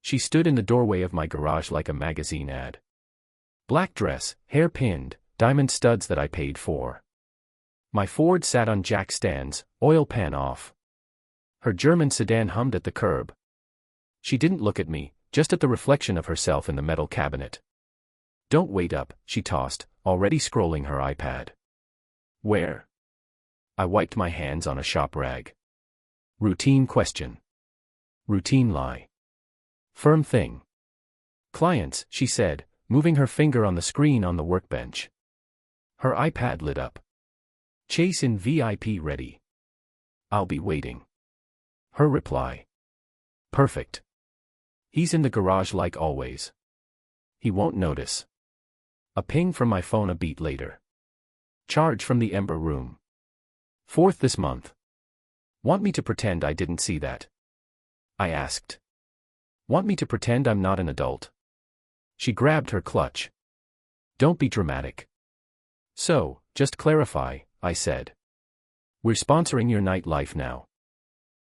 She stood in the doorway of my garage like a magazine ad. Black dress, hair pinned, diamond studs that I paid for. My Ford sat on jack stands, oil pan off. Her German sedan hummed at the curb. She didn't look at me, just at the reflection of herself in the metal cabinet. "Don't wait up," she tossed, already scrolling her iPad. "Where?" I wiped my hands on a shop rag. Routine question. Routine lie. Firm thing. "Clients," she said, moving her finger on the screen on the workbench. Her iPad lit up. "Chase in VIP ready. I'll be waiting." Her reply. "Perfect. He's in the garage like always. He won't notice." A ping from my phone a beat later. Charge from the Ember Room. 4th this month. "Want me to pretend I didn't see that?" I asked. "Want me to pretend I'm not an adult?" She grabbed her clutch. "Don't be dramatic." "So, just clarify," I said. "We're sponsoring your nightlife now."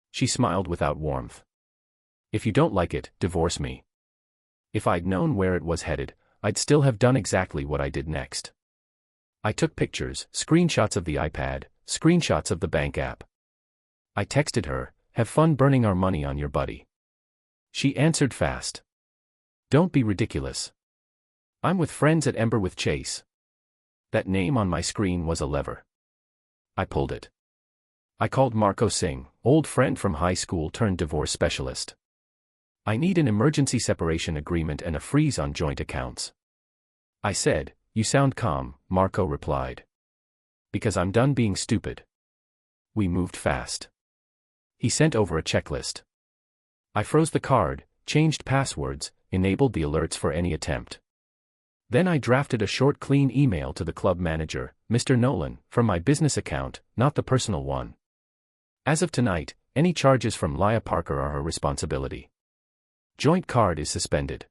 She smiled without warmth. "If you don't like it, divorce me." If I'd known where it was headed, I'd still have done exactly what I did next. I took pictures, screenshots of the iPad, screenshots of the bank app. I texted her, "Have fun burning our money on your buddy." She answered fast. "Don't be ridiculous. I'm with friends at Ember with Chase." That name on my screen was a lever. I pulled it. I called Marco Singh, old friend from high school turned divorce specialist. "I need an emergency separation agreement and a freeze on joint accounts." I said. "You sound calm," Marco replied. "Because I'm done being stupid." We moved fast. He sent over a checklist. I froze the card, changed passwords, enabled the alerts for any attempt. Then I drafted a short clean email to the club manager, Mr. Nolan, from my business account, not the personal one. As of tonight, any charges from Leah Parker are her responsibility. Joint card is suspended.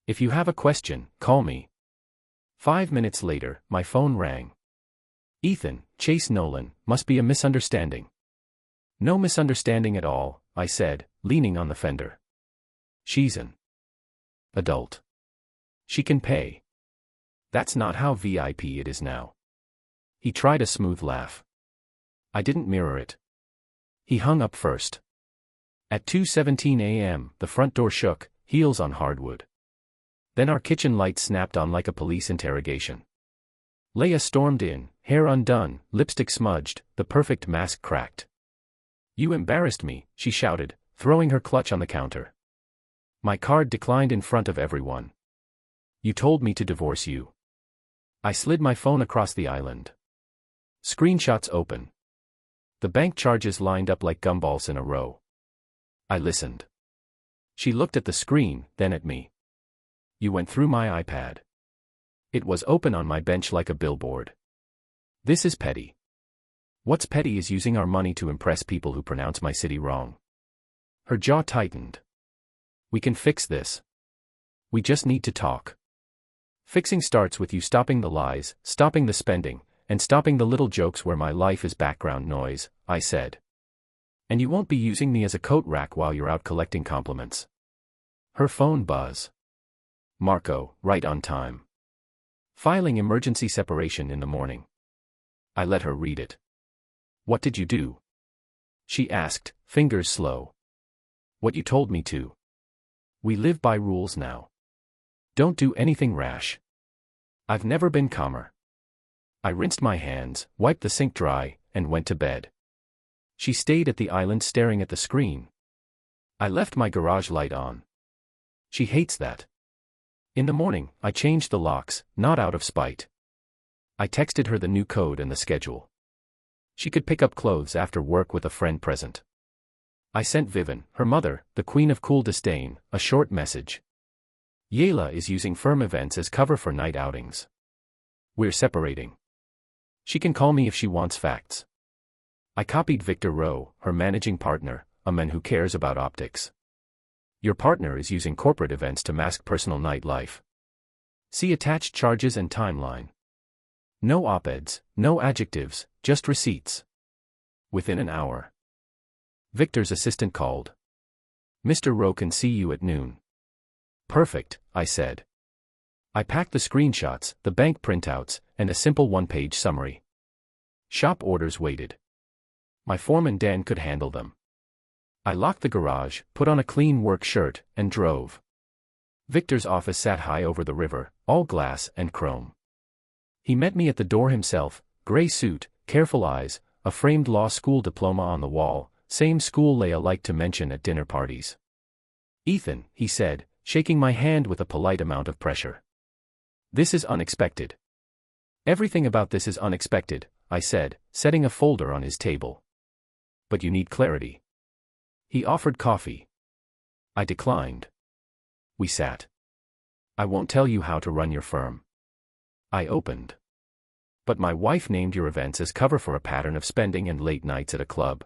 If you have a question, call me. 5 minutes later, my phone rang. "Ethan, Chase Nolan, must be a misunderstanding." "No misunderstanding at all," I said, leaning on the fender. "She's an adult. She can pay. That's not how VIP it is now." He tried a smooth laugh. I didn't mirror it. He hung up first. At 2:17 a.m., the front door shook, heels on hardwood. Then our kitchen lights snapped on like a police interrogation. Leah stormed in, hair undone, lipstick smudged, the perfect mask cracked. "You embarrassed me," she shouted, throwing her clutch on the counter. My card declined in front of everyone. "You told me to divorce you." I slid my phone across the island. Screenshots open. The bank charges lined up like gumballs in a row. I listened. She looked at the screen, then at me. "You went through my iPad." It was open on my bench like a billboard. "This is petty." "What's petty is using our money to impress people who pronounce my city wrong." Her jaw tightened. "We can fix this. We just need to talk. Fixing starts with you stopping the lies, stopping the spending, and stopping the little jokes where my life is background noise," I said. "And you won't be using me as a coat rack while you're out collecting compliments." Her phone buzz. Marco, right on time. "Filing emergency separation in the morning." I let her read it. "What did you do?" she asked, fingers slow. "What you told me to. We live by rules now. Don't do anything rash." I've never been calmer. I rinsed my hands, wiped the sink dry, and went to bed. She stayed at the island staring at the screen. I left my garage light on. She hates that. In the morning, I changed the locks, not out of spite. I texted her the new code and the schedule. She could pick up clothes after work with a friend present. I sent Vivian, her mother, the queen of cool disdain, a short message. Yayla is using firm events as cover for night outings. We're separating. She can call me if she wants facts. I copied Victor Rowe, her managing partner, a man who cares about optics. Your partner is using corporate events to mask personal nightlife. See attached charges and timeline. No op-eds, no adjectives, just receipts. Within an hour. Victor's assistant called. "Mr. Rowe can see you at noon." Perfect, I said. I packed the screenshots, the bank printouts, and a simple one-page summary. Shop orders waited. My foreman Dan could handle them. I locked the garage, put on a clean work shirt, and drove. Victor's office sat high over the river, all glass and chrome. He met me at the door himself, gray suit, careful eyes, a framed law school diploma on the wall, same school Leia liked to mention at dinner parties. "Ethan," he said, shaking my hand with a polite amount of pressure. "This is unexpected." "Everything about this is unexpected," I said, setting a folder on his table. "But you need clarity." He offered coffee. I declined. We sat. "I won't tell you how to run your firm." I opened. "But my wife named your events as cover for a pattern of spending and late nights at a club.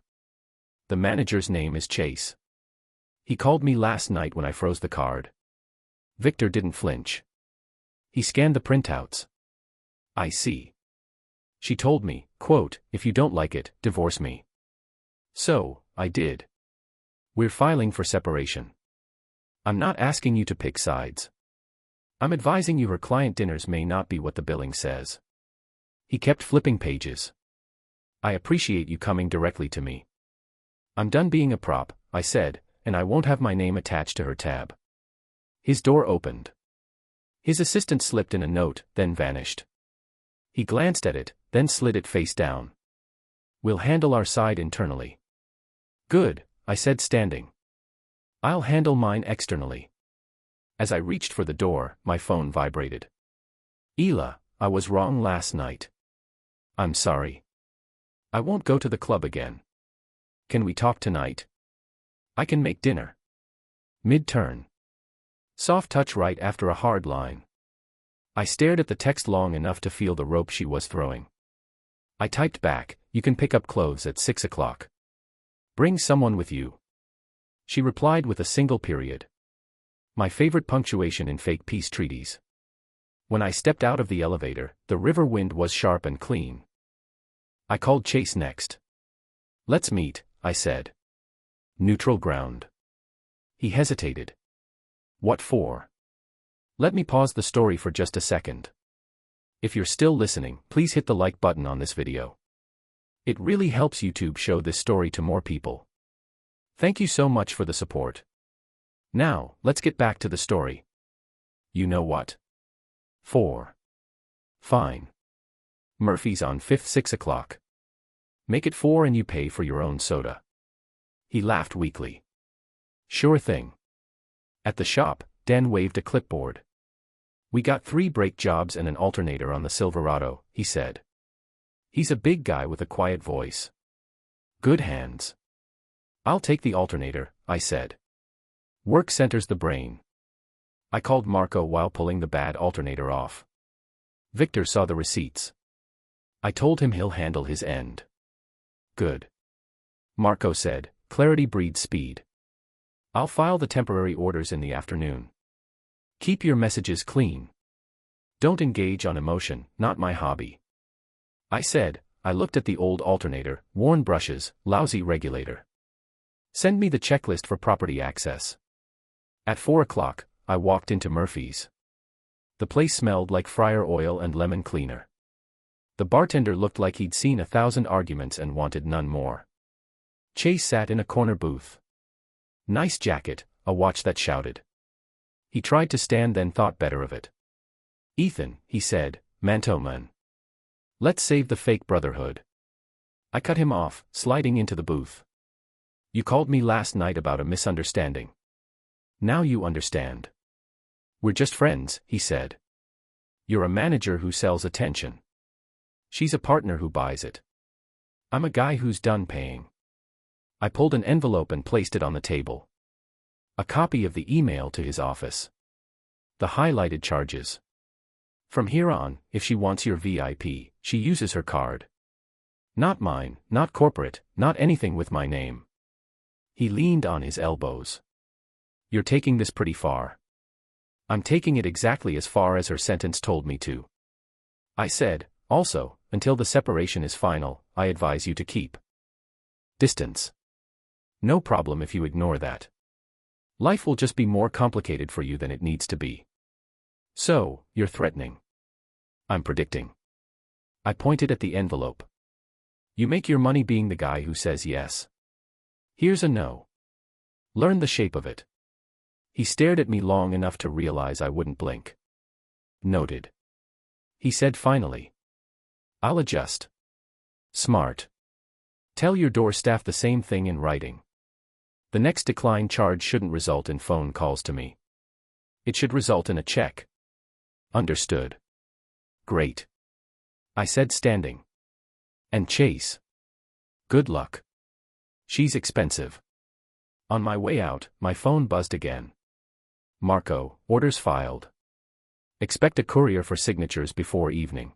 The manager's name is Chase. He called me last night when I froze the card." Victor didn't flinch. He scanned the printouts. "I see. She told me, quote, if you don't like it, divorce me." So, I did. We're filing for separation. I'm not asking you to pick sides. I'm advising you her client dinners may not be what the billing says. He kept flipping pages. "I appreciate you coming directly to me. I'm done being a prop," I said, "and I won't have my name attached to her tab." His door opened. His assistant slipped in a note, then vanished. He glanced at it, then slid it face down. "We'll handle our side internally." "Good," I said, standing. "I'll handle mine externally." As I reached for the door, my phone vibrated. "Ela, I was wrong last night. I'm sorry. I won't go to the club again. Can we talk tonight? I can make dinner." Mid-turn. Soft touch right after a hard line. I stared at the text long enough to feel the rope she was throwing. I typed back, "You can pick up clothes at 6 o'clock. Bring someone with you." She replied with a single period. My favorite punctuation in fake peace treaties. When I stepped out of the elevator, the river wind was sharp and clean. I called Chase next. "Let's meet," I said. "Neutral ground." He hesitated. "What for?" Let me pause the story for just a second. If you're still listening, please hit the like button on this video. It really helps YouTube show this story to more people. Thank you so much for the support. Now, let's get back to the story. You know what? 4. Fine. Murphy's on 5th, 6 o'clock. Make it 4 and you pay for your own soda. He laughed weakly. Sure thing. At the shop, Dan waved a clipboard. We got 3 brake jobs and an alternator on the Silverado, he said. He's a big guy with a quiet voice. Good hands. I'll take the alternator, I said. Work centers the brain. I called Marco while pulling the bad alternator off. Victor saw the receipts. I told him he'll handle his end. Good. Marco said, clarity breeds speed. I'll file the temporary orders in the afternoon. Keep your messages clean. Don't engage on emotion, not my hobby. I said. I looked at the old alternator, worn brushes, lousy regulator. Send me the checklist for property access. At 4 o'clock, I walked into Murphy's. The place smelled like fryer oil and lemon cleaner. The bartender looked like he'd seen 1,000 arguments and wanted none more. Chase sat in a corner booth. Nice jacket, a watch that shouted. He tried to stand, then thought better of it. Ethan, he said, manto man. Let's save the fake brotherhood. I cut him off, sliding into the booth. You called me last night about a misunderstanding. Now you understand. We're just friends, he said. You're a manager who sells attention. She's a partner who buys it. I'm a guy who's done paying. I pulled an envelope and placed it on the table. A copy of the email to his office. The highlighted charges. From here on, if she wants your VIP, she uses her card. Not mine, not corporate, not anything with my name. He leaned on his elbows. You're taking this pretty far. I'm taking it exactly as far as her sentence told me to. I said, also, until the separation is final, I advise you to keep distance. No problem if you ignore that. Life will just be more complicated for you than it needs to be. So, you're threatening. I'm predicting. I pointed at the envelope. You make your money being the guy who says yes. Here's a no. Learn the shape of it. He stared at me long enough to realize I wouldn't blink. Noted. He said finally. I'll adjust. Smart. Tell your door staff the same thing in writing. The next decline charge shouldn't result in phone calls to me. It should result in a check. Understood. Great. I said, standing. And Chase. Good luck. She's expensive. On my way out, my phone buzzed again. Marco, orders filed. Expect a courier for signatures before evening.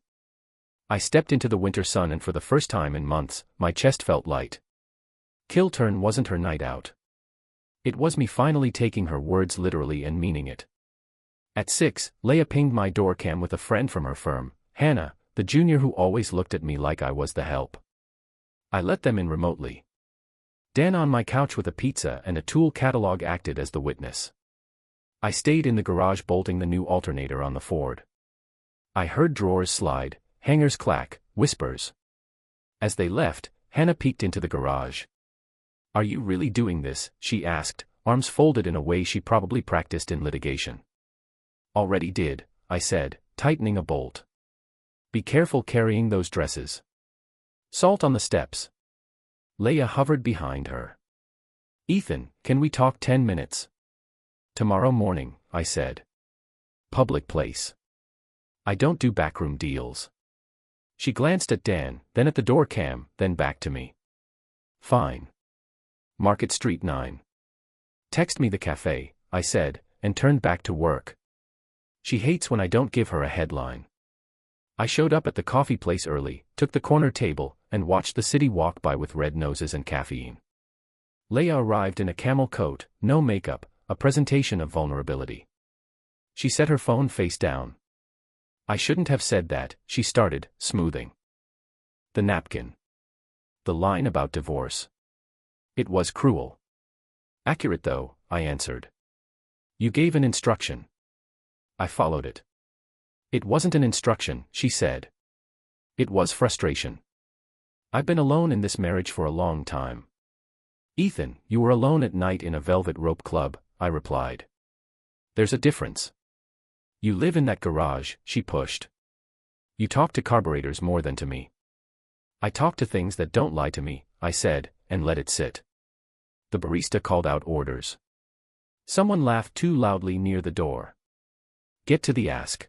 I stepped into the winter sun and for the first time in months, my chest felt light. Kilturn wasn't her night out. It was me finally taking her words literally and meaning it. At 6, Leia pinged my door cam with a friend from her firm, Hannah, the junior who always looked at me like I was the help. I let them in remotely. Dan on my couch with a pizza and a tool catalog acted as the witness. I stayed in the garage bolting the new alternator on the Ford. I heard drawers slide, hangers clack, whispers. As they left, Hannah peeked into the garage. Are you really doing this? She asked, arms folded in a way she probably practiced in litigation. Already did, I said, tightening a bolt. Be careful carrying those dresses. Salt on the steps. Leia hovered behind her. Ethan, can we talk 10 minutes? Tomorrow morning, I said. Public place. I don't do backroom deals. She glanced at Dan, then at the door cam, then back to me. Fine. Market Street 9. Text me the cafe, I said, and turned back to work. She hates when I don't give her a headline. I showed up at the coffee place early, took the corner table, and watched the city walk by with red noses and caffeine. Leia arrived in a camel coat, no makeup, a presentation of vulnerability. She set her phone face down. I shouldn't have said that, she started, smoothing the napkin. The line about divorce. It was cruel. Accurate though, I answered. You gave an instruction. I followed it. It wasn't an instruction, she said. It was frustration. I've been alone in this marriage for a long time. Ethan, you were alone at night in a velvet rope club, I replied. There's a difference. You live in that garage, she pushed. You talk to carburetors more than to me. I talk to things that don't lie to me, I said, and let it sit. The barista called out orders. Someone laughed too loudly near the door. Get to the ask.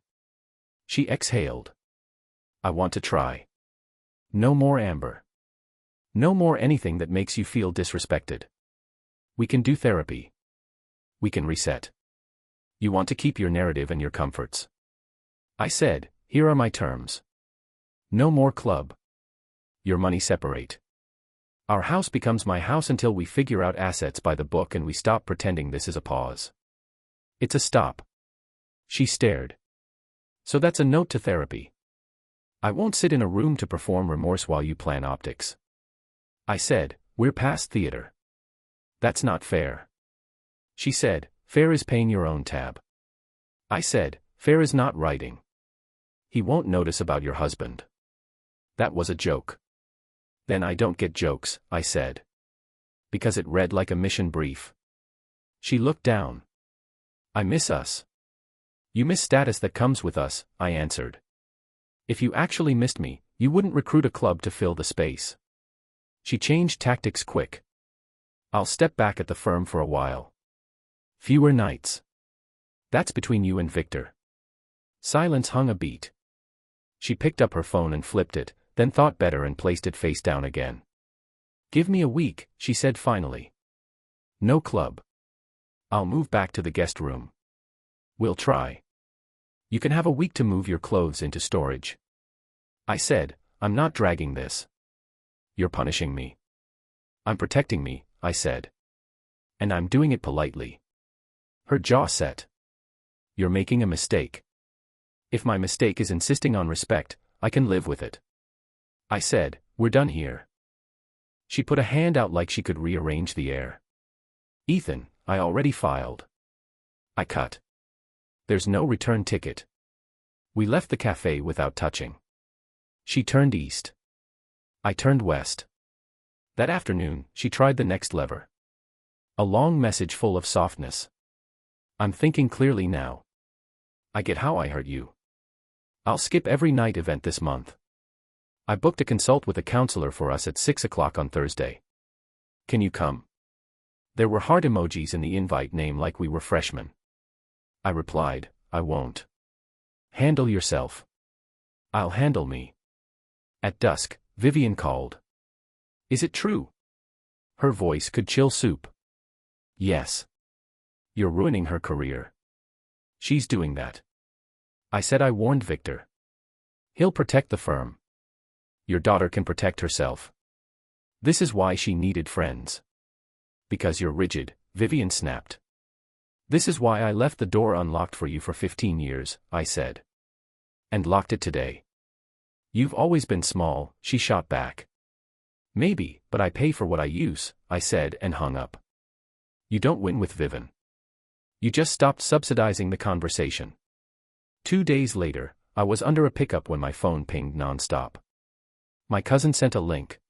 She exhaled. I want to try. No more Amber. No more anything that makes you feel disrespected. We can do therapy. We can reset. You want to keep your narrative and your comforts. I said, here are my terms. No more club. Your money separate. Our house becomes my house until we figure out assets by the book and we stop pretending this is a pause. It's a stop. She stared. So that's a note to therapy. I won't sit in a room to perform remorse while you plan optics. I said, we're past theater. That's not fair. She said, fair is paying your own tab. I said, fair is not writing. He won't notice about your husband. That was a joke. Then I don't get jokes, I said. Because it read like a mission brief. She looked down. I miss us. You miss status that comes with us, I answered. If you actually missed me, you wouldn't recruit a club to fill the space. She changed tactics quick. I'll step back at the firm for a while. Fewer nights. That's between you and Victor. Silence hung a beat. She picked up her phone and flipped it, then thought better and placed it face down again. Give me a week, she said finally. No club. I'll move back to the guest room. We'll try. You can have a week to move your clothes into storage. I said, I'm not dragging this. You're punishing me. I'm protecting me, I said. And I'm doing it politely. Her jaw set. You're making a mistake. If my mistake is insisting on respect, I can live with it. I said, we're done here. She put a hand out like she could rearrange the air. Ethan, I already filed. I cut. There's no return ticket. We left the cafe without touching. She turned east. I turned west. That afternoon, she tried the next lever. A long message full of softness. I'm thinking clearly now. I get how I hurt you. I'll skip every night event this month. I booked a consult with a counselor for us at 6 o'clock on Thursday. Can you come? There were heart emojis in the invite name like we were freshmen. I replied, I won't. Handle yourself. I'll handle me. At dusk, Vivian called. Is it true? Her voice could chill soup. Yes. You're ruining her career. She's doing that. I said I warned Victor. He'll protect the firm. Your daughter can protect herself. This is why she needed friends. Because you're rigid, Vivian snapped. This is why I left the door unlocked for you for 15 years, I said. And locked it today. You've always been small, she shot back. Maybe, but I pay for what I use, I said and hung up. You don't win with Vivian. You just stopped subsidizing the conversation. 2 days later, I was under a pickup when my phone pinged nonstop. My cousin sent a link.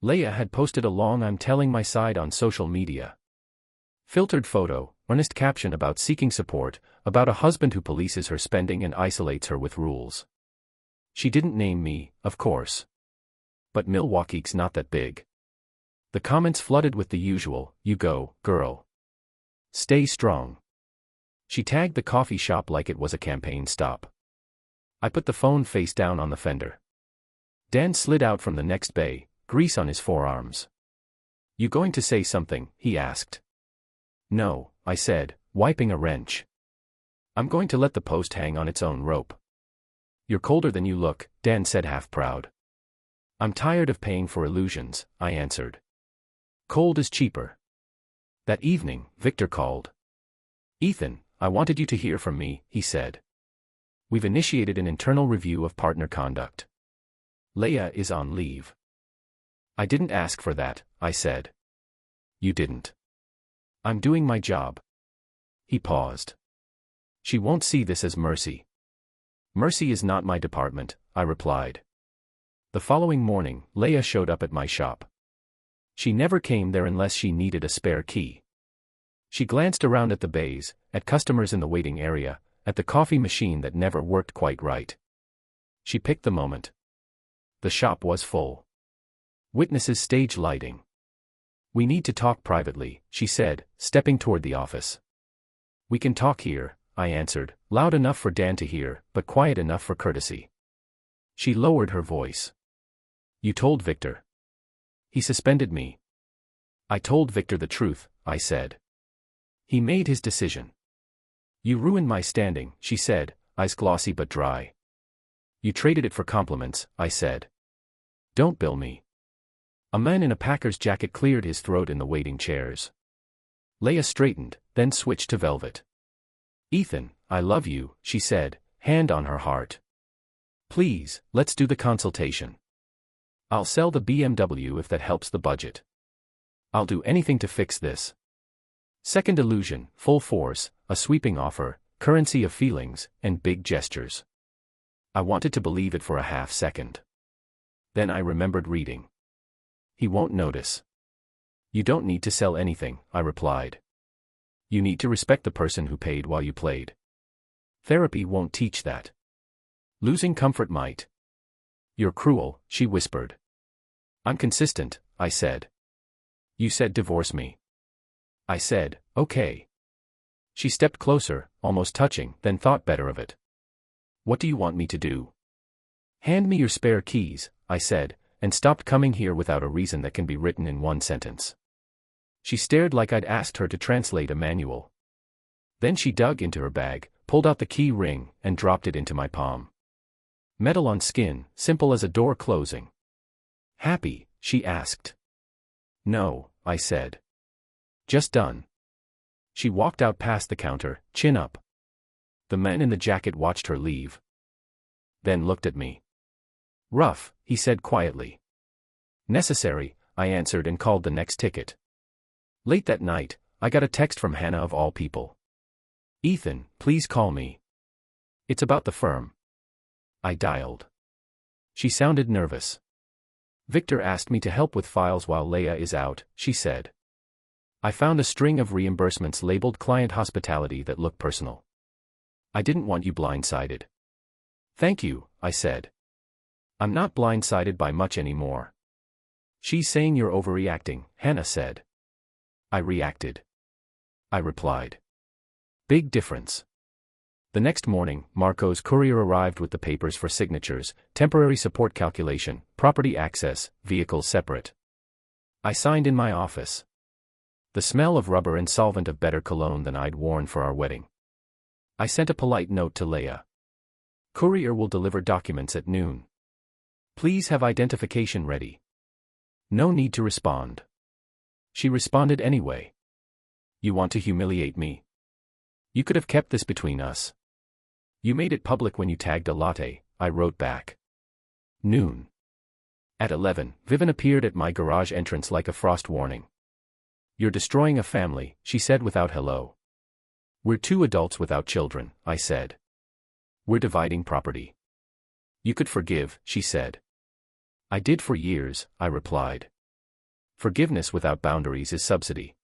Leia had posted a long I'm telling my side on social media. Filtered photo, earnest caption about seeking support, about a husband who polices her spending and isolates her with rules. She didn't name me, of course. But Milwaukee's not that big. The comments flooded with the usual, you go, girl. Stay strong. She tagged the coffee shop like it was a campaign stop. I put the phone face down on the fender. Dan slid out from the next bay, grease on his forearms. You going to say something? He asked. No, I said, wiping a wrench. I'm going to let the post hang on its own rope. You're colder than you look, Dan said half proud. I'm tired of paying for illusions, I answered. Cold is cheaper. That evening, Victor called. Ethan, I wanted you to hear from me, he said. We've initiated an internal review of partner conduct. Leia is on leave. I didn't ask for that, I said. You didn't. I'm doing my job. He paused. She won't see this as mercy. Mercy is not my department, I replied. The following morning, Leia showed up at my shop. She never came there unless she needed a spare key. She glanced around at the bays, at customers in the waiting area, at the coffee machine that never worked quite right. She picked the moment. The shop was full. Witnesses stage lighting. We need to talk privately, she said, stepping toward the office. We can talk here, I answered, loud enough for Dan to hear, but quiet enough for courtesy. She lowered her voice. You told Victor. He suspended me. I told Victor the truth, I said. He made his decision. You ruined my standing, she said, eyes glossy but dry. You traded it for compliments, I said. Don't bill me. A man in a Packers jacket cleared his throat in the waiting chairs. Leia straightened, then switched to velvet. Ethan, I love you, she said, hand on her heart. Please, let's do the consultation. I'll sell the BMW if that helps the budget. I'll do anything to fix this. Second illusion, full force, a sweeping offer, currency of feelings, and big gestures. I wanted to believe it for a half second. Then I remembered reading. He won't notice. You don't need to sell anything, I replied. You need to respect the person who paid while you played. Therapy won't teach that. Losing comfort might. You're cruel, she whispered. I'm consistent, I said. You said divorce me. I said, okay. She stepped closer, almost touching, then thought better of it. What do you want me to do? Hand me your spare keys, I said, and stopped coming here without a reason that can be written in one sentence. She stared like I'd asked her to translate a manual. Then she dug into her bag, pulled out the key ring, and dropped it into my palm. Metal on skin, simple as a door closing. Happy, she asked. No, I said. Just done. She walked out past the counter, chin up. The man in the jacket watched her leave. Then looked at me. Rough, he said quietly. Necessary, I answered and called the next ticket. Late that night, I got a text from Hannah of all people. "Ethan, please call me. It's about the firm." I dialed. She sounded nervous. "Victor asked me to help with files while Leia is out," she said. "I found a string of reimbursements labeled client hospitality that look personal. I didn't want you blindsided." "Thank you," I said. "I'm not blindsided by much anymore." "She's saying you're overreacting," Hannah said. I reacted. I replied. Big difference. The next morning, Marco's courier arrived with the papers for signatures, temporary support calculation, property access, vehicles separate. I signed in my office. The smell of rubber and solvent of better cologne than I'd worn for our wedding. I sent a polite note to Leia. "Courier will deliver documents at noon. Please have identification ready." No need to respond. She responded anyway. "You want to humiliate me? You could have kept this between us. You made it public when you tagged a latte," I wrote back. Noon. At 11, Vivian appeared at my garage entrance like a frost warning. "You're destroying a family," she said without hello. "We're two adults without children," I said. "We're dividing property." "You could forgive," she said. "I did for years," I replied. "Forgiveness without boundaries is subsidy."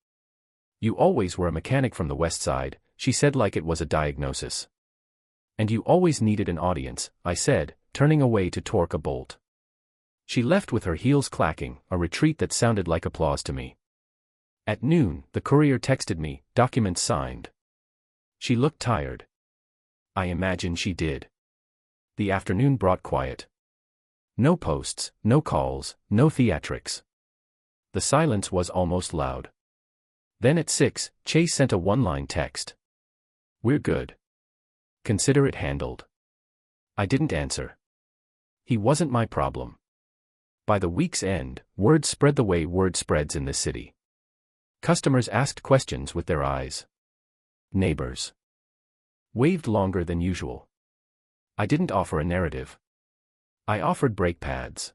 "You always were a mechanic from the West Side," she said like it was a diagnosis. "And you always needed an audience," I said, turning away to torque a bolt. She left with her heels clacking, a retreat that sounded like applause to me. At noon, the courier texted me, "Documents signed." She looked tired. I imagine she did. The afternoon brought quiet. No posts, no calls, no theatrics. The silence was almost loud. Then at 6, Chase sent a one-line text. "We're good. Consider it handled." I didn't answer. He wasn't my problem. By the week's end, word spread the way word spreads in this city. Customers asked questions with their eyes. Neighbors waved longer than usual. I didn't offer a narrative. I offered brake pads.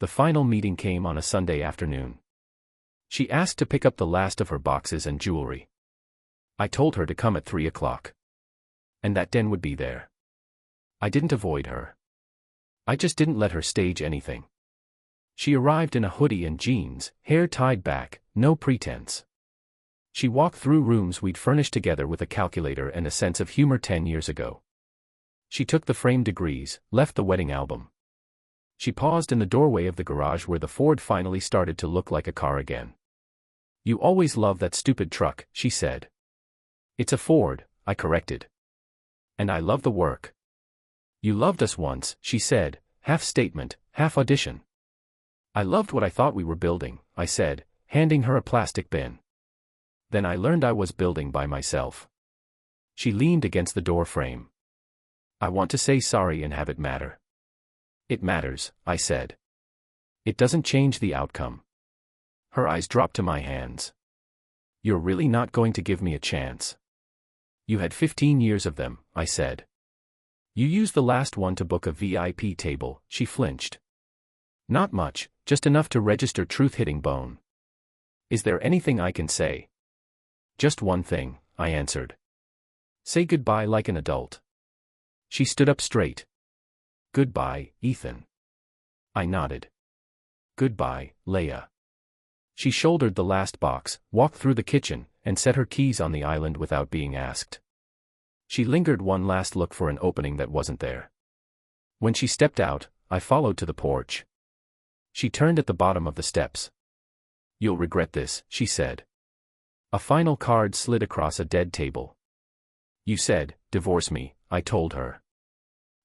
The final meeting came on a Sunday afternoon. She asked to pick up the last of her boxes and jewelry. I told her to come at 3 o'clock. And that Den would be there. I didn't avoid her. I just didn't let her stage anything. She arrived in a hoodie and jeans, hair tied back, no pretense. She walked through rooms we'd furnished together with a calculator and a sense of humor 10 years ago. She took the framed degrees, left the wedding album. She paused in the doorway of the garage where the Ford finally started to look like a car again. "You always love that stupid truck," she said. "It's a Ford," I corrected. "And I love the work." "You loved us once," she said, half statement, half audition. "I loved what I thought we were building," I said, handing her a plastic bin. "Then I learned I was building by myself." She leaned against the door frame. "I want to say sorry and have it matter." "It matters," I said. "It doesn't change the outcome." Her eyes dropped to my hands. "You're really not going to give me a chance?" "You had 15 years of them," I said. "You used the last one to book a VIP table," she flinched. "Not much, just enough to register truth-hitting bone." "Is there anything I can say?" "Just one thing," I answered. "Say goodbye like an adult." She stood up straight. "Goodbye, Ethan." I nodded. "Goodbye, Leia." She shouldered the last box, walked through the kitchen, and set her keys on the island without being asked. She lingered one last look for an opening that wasn't there. When she stepped out, I followed to the porch. She turned at the bottom of the steps. "You'll regret this," she said. A final card slid across a dead table. "You said, divorce me," I told her.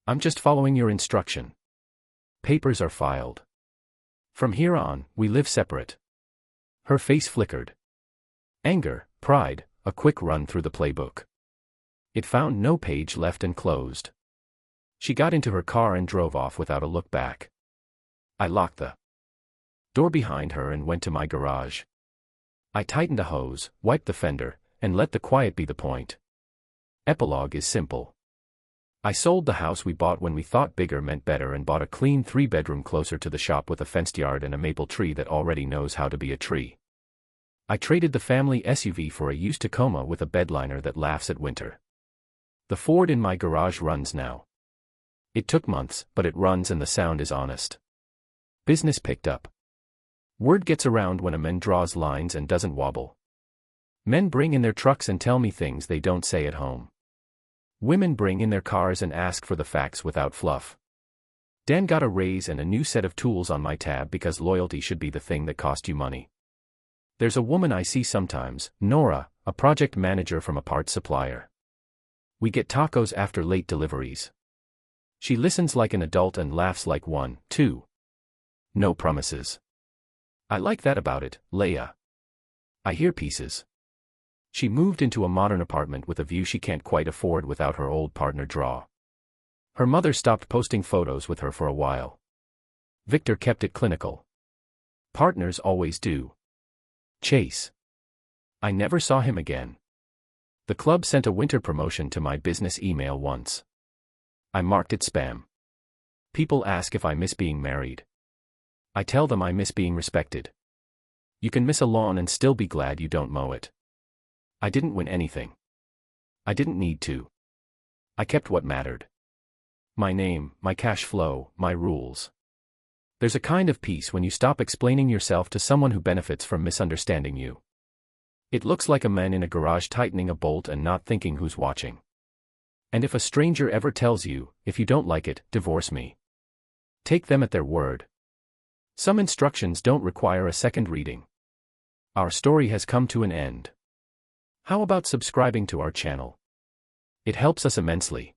"I'm just following your instruction. Papers are filed. From here on, we live separate." Her face flickered. Anger, pride, a quick run through the playbook. It found no page left and closed. She got into her car and drove off without a look back. I locked the door behind her and went to my garage. I tightened a hose, wiped the fender, and let the quiet be the point. Epilogue is simple. I sold the house we bought when we thought bigger meant better and bought a clean 3-bedroom closer to the shop with a fenced yard and a maple tree that already knows how to be a tree. I traded the family SUV for a used Tacoma with a bedliner that laughs at winter. The Ford in my garage runs now. It took months, but it runs and the sound is honest. Business picked up. Word gets around when a man draws lines and doesn't wobble. Men bring in their trucks and tell me things they don't say at home. Women bring in their cars and ask for the facts without fluff. Dan got a raise and a new set of tools on my tab because loyalty should be the thing that cost you money. There's a woman I see sometimes, Nora, a project manager from a parts supplier. We get tacos after late deliveries. She listens like an adult and laughs like one, too. No promises. I like that about it, Leia. I hear pieces. She moved into a modern apartment with a view she can't quite afford without her old partner Draw. Her mother stopped posting photos with her for a while. Victor kept it clinical. Partners always do. Chase. I never saw him again. The club sent a winter promotion to my business email once. I marked it spam. People ask if I miss being married. I tell them I miss being respected. You can miss a lawn and still be glad you don't mow it. I didn't win anything. I didn't need to. I kept what mattered. My name, my cash flow, my rules. There's a kind of peace when you stop explaining yourself to someone who benefits from misunderstanding you. It looks like a man in a garage tightening a bolt and not thinking who's watching. And if a stranger ever tells you, if you don't like it, divorce me. Take them at their word. Some instructions don't require a second reading. Our story has come to an end. How about subscribing to our channel? It helps us immensely.